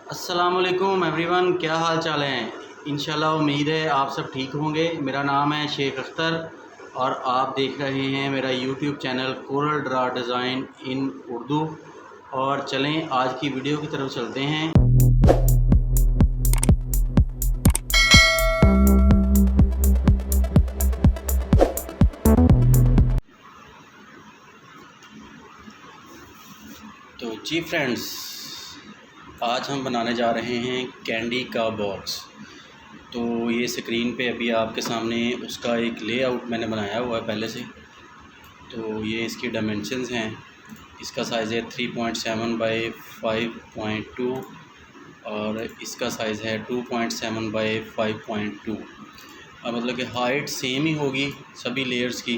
अस्सलामुअलैकुम एवरीवन, क्या हाल चाल हैं। इंशाल्लाह उम्मीद है आप सब ठीक होंगे। मेरा नाम है शेख अख्तर और आप देख रहे हैं मेरा YouTube channel Corel Draw design in Urdu. और चलें आज की वीडियो की तरफ चलते हैं। तो जी फ्रेंड्स, आज हम बनाने जा रहे हैं कैंडी का बॉक्स। तो ये स्क्रीन पे अभी आपके सामने उसका एक लेआउट मैंने बनाया हुआ है पहले से। तो ये इसकी डायमेंशंस हैं। इसका साइज़ है 3.7 बाई 5.2 और इसका साइज़ है 2.7 बाई 5.2। मतलब कि हाइट सेम ही होगी सभी लेयर्स की,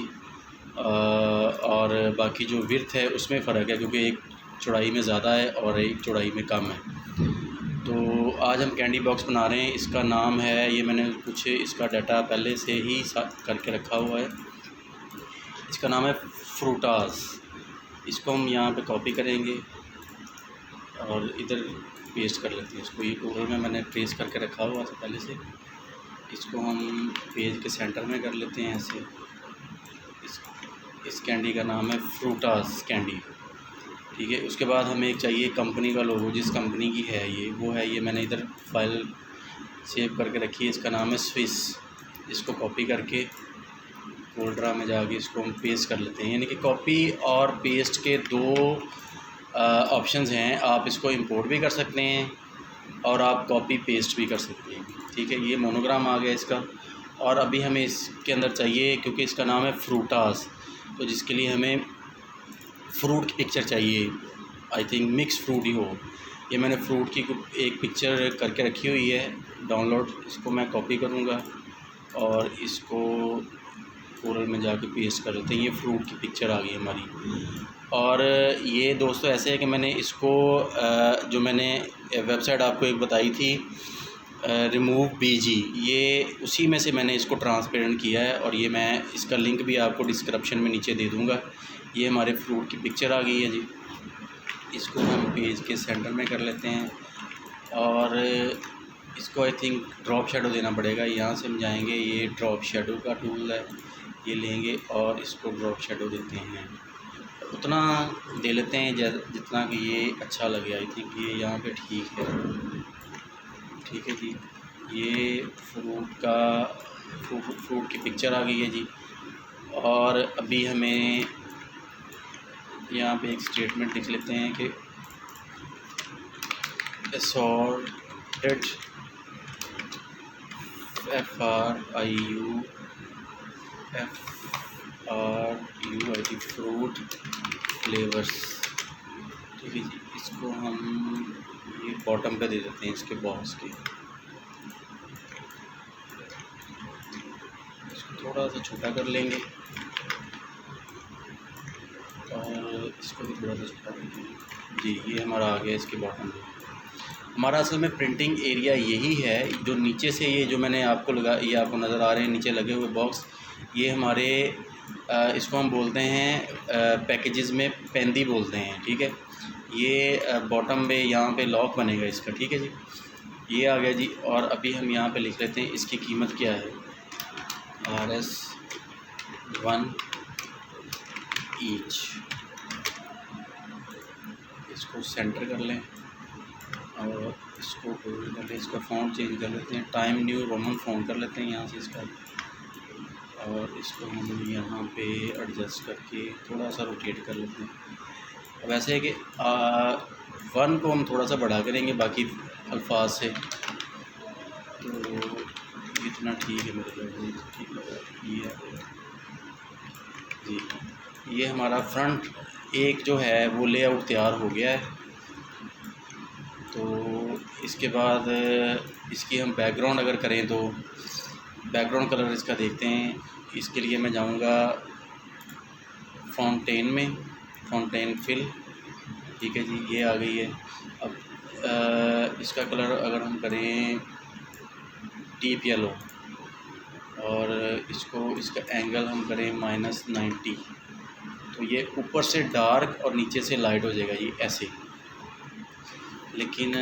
और बाकी जो विड्थ है उसमें फ़र्क है क्योंकि एक चौड़ाई में ज़्यादा है और एक चौड़ाई में कम है। तो आज हम कैंडी बॉक्स बना रहे हैं। इसका नाम है, ये मैंने कुछ इसका डाटा पहले से ही करके रखा हुआ है। इसका नाम है फ्रूटास। इसको हम यहाँ पे कॉपी करेंगे और इधर पेस्ट कर लेते हैं इसको। ये कोरल में मैंने पेस्ट करके रखा हुआ था पहले से। इसको हम पेज के सेंटर में कर लेते हैं ऐसे। इस कैंडी का नाम है फ्रूटास कैंडी, ठीक है। उसके बाद हमें एक चाहिए कंपनी का लोगो, जिस कंपनी की है ये वो है। ये मैंने इधर फाइल सेव करके रखी है। इसका नाम है स्विस। इसको कॉपी करके कोल्ड्रा में जाके इसको हम पेस्ट कर लेते हैं। यानी कि कॉपी और पेस्ट के दो ऑप्शंस हैं। आप इसको इंपोर्ट भी कर सकते हैं और आप कॉपी पेस्ट भी कर सकते हैं, ठीक है। ये मोनोग्राम आ गया इसका। और अभी हमें इसके अंदर चाहिए, क्योंकि इसका नाम है फ्रूटास, तो जिसके लिए हमें फ्रूट की पिक्चर चाहिए। आई थिंक मिक्स फ्रूट ही हो। ये मैंने फ्रूट की एक पिक्चर करके रखी हुई है डाउनलोड। इसको मैं कॉपी करूँगा और इसको कोरल में जाके पेस्ट कर लेते हैं। ये फ्रूट की पिक्चर आ गई हमारी। और ये दोस्तों ऐसे है कि मैंने इसको जो मैंने वेबसाइट आपको एक बताई थी रिमूव बीजी, ये उसी में से मैंने इसको ट्रांसपेरेंट किया है। और ये मैं इसका लिंक भी आपको डिस्क्रिप्शन में नीचे दे दूँगा। ये हमारे फ्रूट की पिक्चर आ गई है जी। इसको हम पेज के सेंटर में कर लेते हैं और इसको आई थिंक ड्रॉप शेडो देना पड़ेगा। यहाँ से हम जाएंगे, ये ड्रॉप शेडो का टूल है, ये लेंगे और इसको ड्रॉप शेडो देते हैं। उतना दे लेते हैं जितना कि ये अच्छा लगे। आई थिंक ये यहाँ पे ठीक है, ठीक है जी। ये फ्रूट की पिक्चर आ गई है जी। और अभी हमें यहाँ पे एक स्टेटमेंट लिख लेते हैं कि असॉर्टेड FRUIT फ्रूट फ्लेवर्स, ठीक है जी। इसको हम ये बॉटम पे दे देते हैं इसके बॉक्स के। इसको थोड़ा सा छोटा कर लेंगे और इसको भी थोड़ा सा छोटा कर लेंगे जी। ये हमारा आ गया इसके बॉटम पे। हमारा असल में प्रिंटिंग एरिया यही है। जो नीचे से ये जो मैंने आपको ये आपको नज़र आ रहे हैं नीचे लगे हुए बॉक्स, ये हमारे इसको हम बोलते हैं पैकेजेस में पेंदी बोलते हैं, ठीक है। ये बॉटम पे यहाँ पे लॉक बनेगा इसका, ठीक है जी। ये आ गया जी। और अभी हम यहाँ पे लिख लेते हैं इसकी कीमत क्या है, RS1 ईच। इसको सेंटर कर लें और इसको होल्ड कर लें। इसका फ़ॉन्ट चेंज कर लेते हैं, टाइम न्यू रोमन फ़ॉन्ट कर लेते हैं यहाँ से इसका। और इसको हम यहाँ पे एडजस्ट करके थोड़ा सा रोटेट कर लेते हैं। अब ऐसे है कि 1 को हम थोड़ा सा बढ़ा करेंगे बाकी अल्फाज से, तो इतना ठीक है मेरे को, ठीक लगा ये जी। ये हमारा फ्रंट एक जो है वो लेआउट तैयार हो गया है। तो इसके बाद इसकी हम बैकग्राउंड अगर करें तो बैकग्राउंड कलर इसका देखते हैं। इसके लिए मैं जाऊंगा फाउंटेन में, फाउंटेन फिल, ठीक है जी। ये आ गई है। अब इसका कलर अगर हम करें डीप येलो और इसका एंगल हम करें -90, तो ये ऊपर से डार्क और नीचे से लाइट हो जाएगा ये ऐसे। लेकिन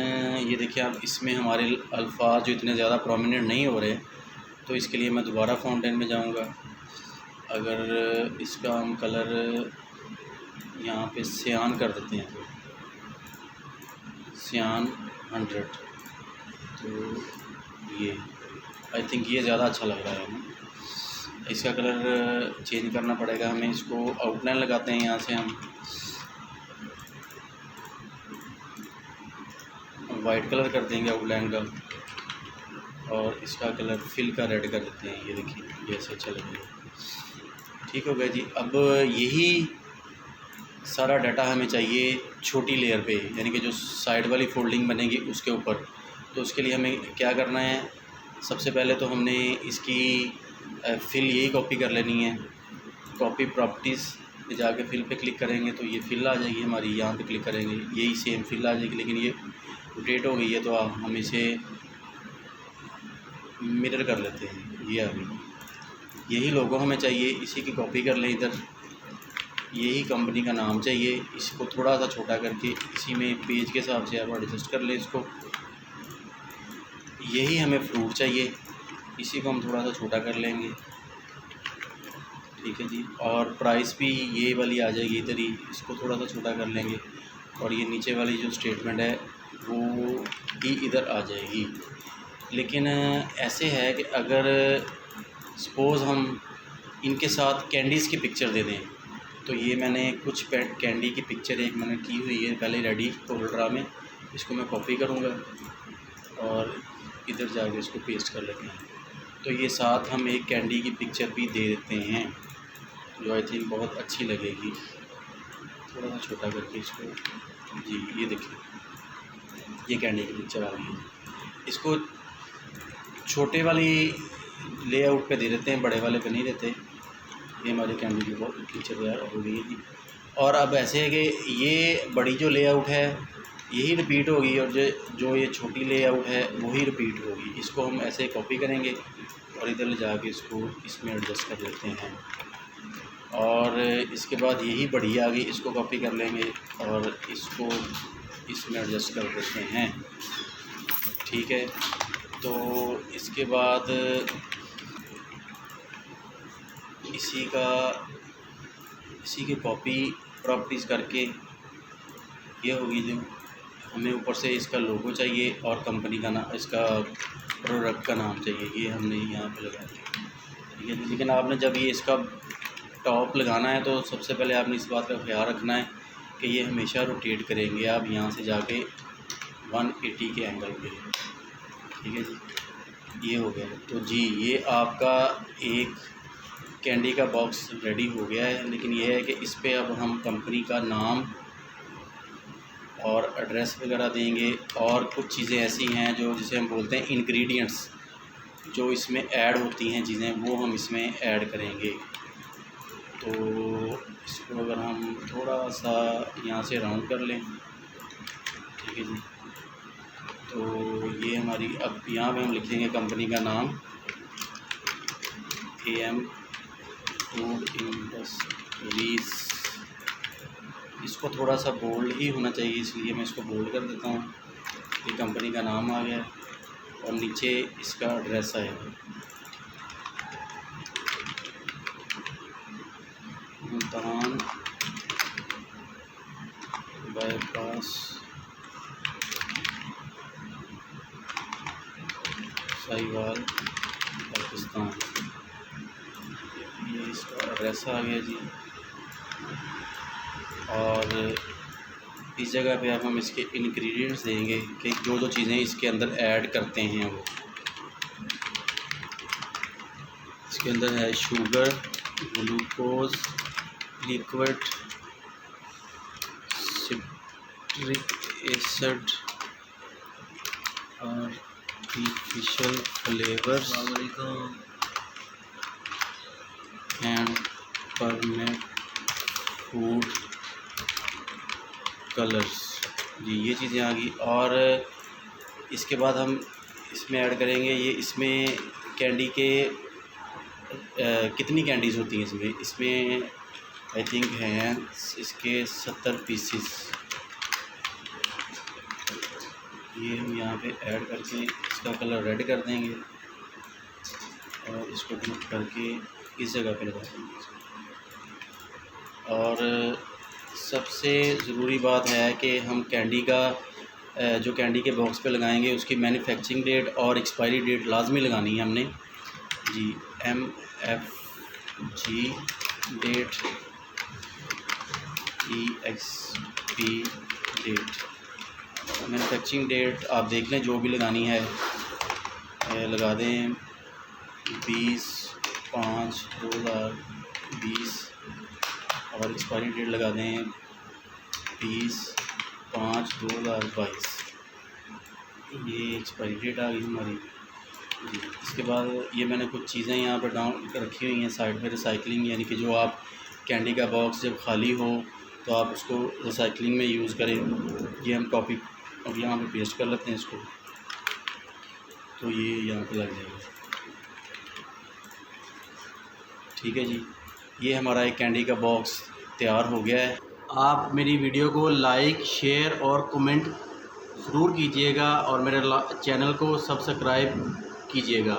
ये देखिए आप, इसमें हमारे अल्फाज जो इतने ज़्यादा प्रोमिनेंट नहीं हो रहे, तो इसके लिए मैं दोबारा फाउंटेन में जाऊंगा। अगर इसका हम कलर यहाँ पे सियान कर देते हैं, तो सियान 100, तो ये आई थिंक ये ज़्यादा अच्छा लग रहा है हमें। इसका कलर चेंज करना पड़ेगा हमें। इसको आउटलाइन लगाते हैं, यहाँ से हम वाइट कलर कर देंगे आउटलाइन का, और इसका कलर फिल का रेड कर देते हैं। ये देखिए, ये ऐसे अच्छा लगेगा। ठीक हो गया जी। अब यही सारा डाटा हमें चाहिए छोटी लेयर पे, यानी कि जो साइड वाली फोल्डिंग बनेगी उसके ऊपर। तो उसके लिए हमें क्या करना है, सबसे पहले तो हमने इसकी फिल यही कॉपी कर लेनी है। कॉपी प्रॉपर्टीज़ में जाके फिल पे क्लिक करेंगे तो ये फिल आ जाएगी हमारी। यहाँ पे क्लिक करेंगे, यही सेम फिल आ जाएगी, लेकिन ये रोटेट हो गई है, तो हम इसे मिरर कर लेते हैं। ये आ गई। यही लोगो हमें चाहिए, इसी की कॉपी कर लें इधर। यही कंपनी का नाम चाहिए, इसको थोड़ा सा छोटा करके इसी में पेज के हिसाब से आप एडजस्ट कर लें इसको। यही हमें फ्रूट चाहिए, इसी को हम थोड़ा सा छोटा कर लेंगे। ठीक है जी। और प्राइस भी ये वाली आ जाएगी इधर ही, इसको थोड़ा सा छोटा कर लेंगे। और ये नीचे वाली जो स्टेटमेंट है वो ही इधर आ जाएगी। लेकिन ऐसे है कि अगर सपोज़ हम इनके साथ कैंडीज़ की पिक्चर दे दें, तो ये मैंने कुछ कैंडी की पिक्चर एक मैंने की हुई है पहले रेडी फोल्डर में। इसको मैं कॉपी करूँगा और इधर जाके इसको पेस्ट कर लेते हैं। तो ये साथ हम एक कैंडी की पिक्चर भी दे देते हैं, जो आई थिंक बहुत अच्छी लगेगी। थोड़ा सा छोटा करके इसको जी, ये देखिए, ये कैंडी की पिक्चर आ गई है। इसको छोटे वाली लेआउट पे दे देते हैं, बड़े वाले पे नहीं देते। ये हमारी कैंडी की पिक्चर तैयार हो गई है जी। और अब ऐसे है कि ये बड़ी जो लेआउट है यही रिपीट होगी, और जो ये छोटी लेआउट है वही रिपीट होगी। इसको हम ऐसे कॉपी करेंगे और इधर ले जाके इसको इसमें एडजस्ट कर लेते हैं। और इसके बाद यही बड़ी आ गई, इसको कॉपी कर लेंगे और इसको इसमें एडजस्ट कर देते हैं। ठीक है। तो इसके बाद इसी की कॉपी प्रॉपर्टीज़ करके ये होगी। जो हमें ऊपर से इसका लोगो चाहिए और कंपनी का नाम, इसका प्रोडक्ट का नाम चाहिए, ये हमने यहाँ पे लगाया। ठीक है। लेकिन आपने जब ये इसका टॉप लगाना है तो सबसे पहले आपने इस बात का ख्याल रखना है कि ये हमेशा रोटेट करेंगे आप यहाँ से जाके 180 के एंगल पे। ठीक है जी। ये हो गया। तो जी, ये आपका एक कैंडी का बॉक्स रेडी हो गया है। लेकिन ये है कि इस पे अब हम कंपनी का नाम और एड्रेस वगैरह देंगे, और कुछ चीज़ें ऐसी हैं जो जिसे हम बोलते हैं इंग्रेडिएंट्स, जो इसमें ऐड होती हैं चीज़ें, वो हम इसमें ऐड करेंगे। तो इसको अगर हम थोड़ा सा यहाँ से राउंड कर लें, ठीक है जी। तो ये हमारी, अब यहाँ पे हम लिखेंगे कंपनी का नाम AM फूड इंडस्ट्रीज़। इसको थोड़ा सा बोल्ड ही होना चाहिए, इसलिए मैं इसको बोल्ड कर देता हूँ। ये कंपनी का नाम आ गया और नीचे इसका एड्रेस आएगा। मुल्तान बाईपास साहिवाल पाकिस्तान। ये इसका एड्रेस आ गया जी। और इस जगह पे अब हम इसके इंग्रेडिएंट्स देंगे कि जो चीज़ें इसके अंदर ऐड करते हैं वो। इसके अंदर है sugar, glucose, liquid, citric acid, artificial flavours and permitted food colours. जी, ये चीज़ें आ गई। और इसके बाद हम इसमें ऐड करेंगे, ये इसमें कैंडी के कितनी कैंडीज़ होती हैं इसमें आई थिंक हैं इसके 70 पीसीस। ये हम यहाँ पे ऐड करके इसका कलर रेड कर देंगे और इसको ग्रुप करके इस जगह पे लगा देंगे। और सबसे ज़रूरी बात है कि हम कैंडी का जो कैंडी के बॉक्स पे लगाएंगे उसकी मैन्युफैक्चरिंग डेट और एक्सपायरी डेट लाजमी लगानी है हमने जी। MFG date, EXP date, manufacturing date आप देख लें जो भी लगानी है लगा दें 20/5/2020 और एक्सपायरी डेट लगा दें 20/5/2022। ये एक्सपायरी डेट आ गई हमारी जी। इसके बाद ये मैंने कुछ चीज़ें यहाँ पर डाउन रखी हुई हैं साइड में, रिसाइकलिंग, यानी कि जो आप कैंडी का बॉक्स जब खाली हो तो आप उसको रिसाइकलिंग में यूज़ करें। ये हम कॉपी अब यहाँ पे पेस्ट कर लेते हैं इसको, तो ये यहाँ पे लग जाएगा। ठीक है जी, ये हमारा एक कैंडी का बॉक्स तैयार हो गया है। आप मेरी वीडियो को लाइक, शेयर और कमेंट ज़रूर कीजिएगा और मेरे चैनल को सब्सक्राइब कीजिएगा।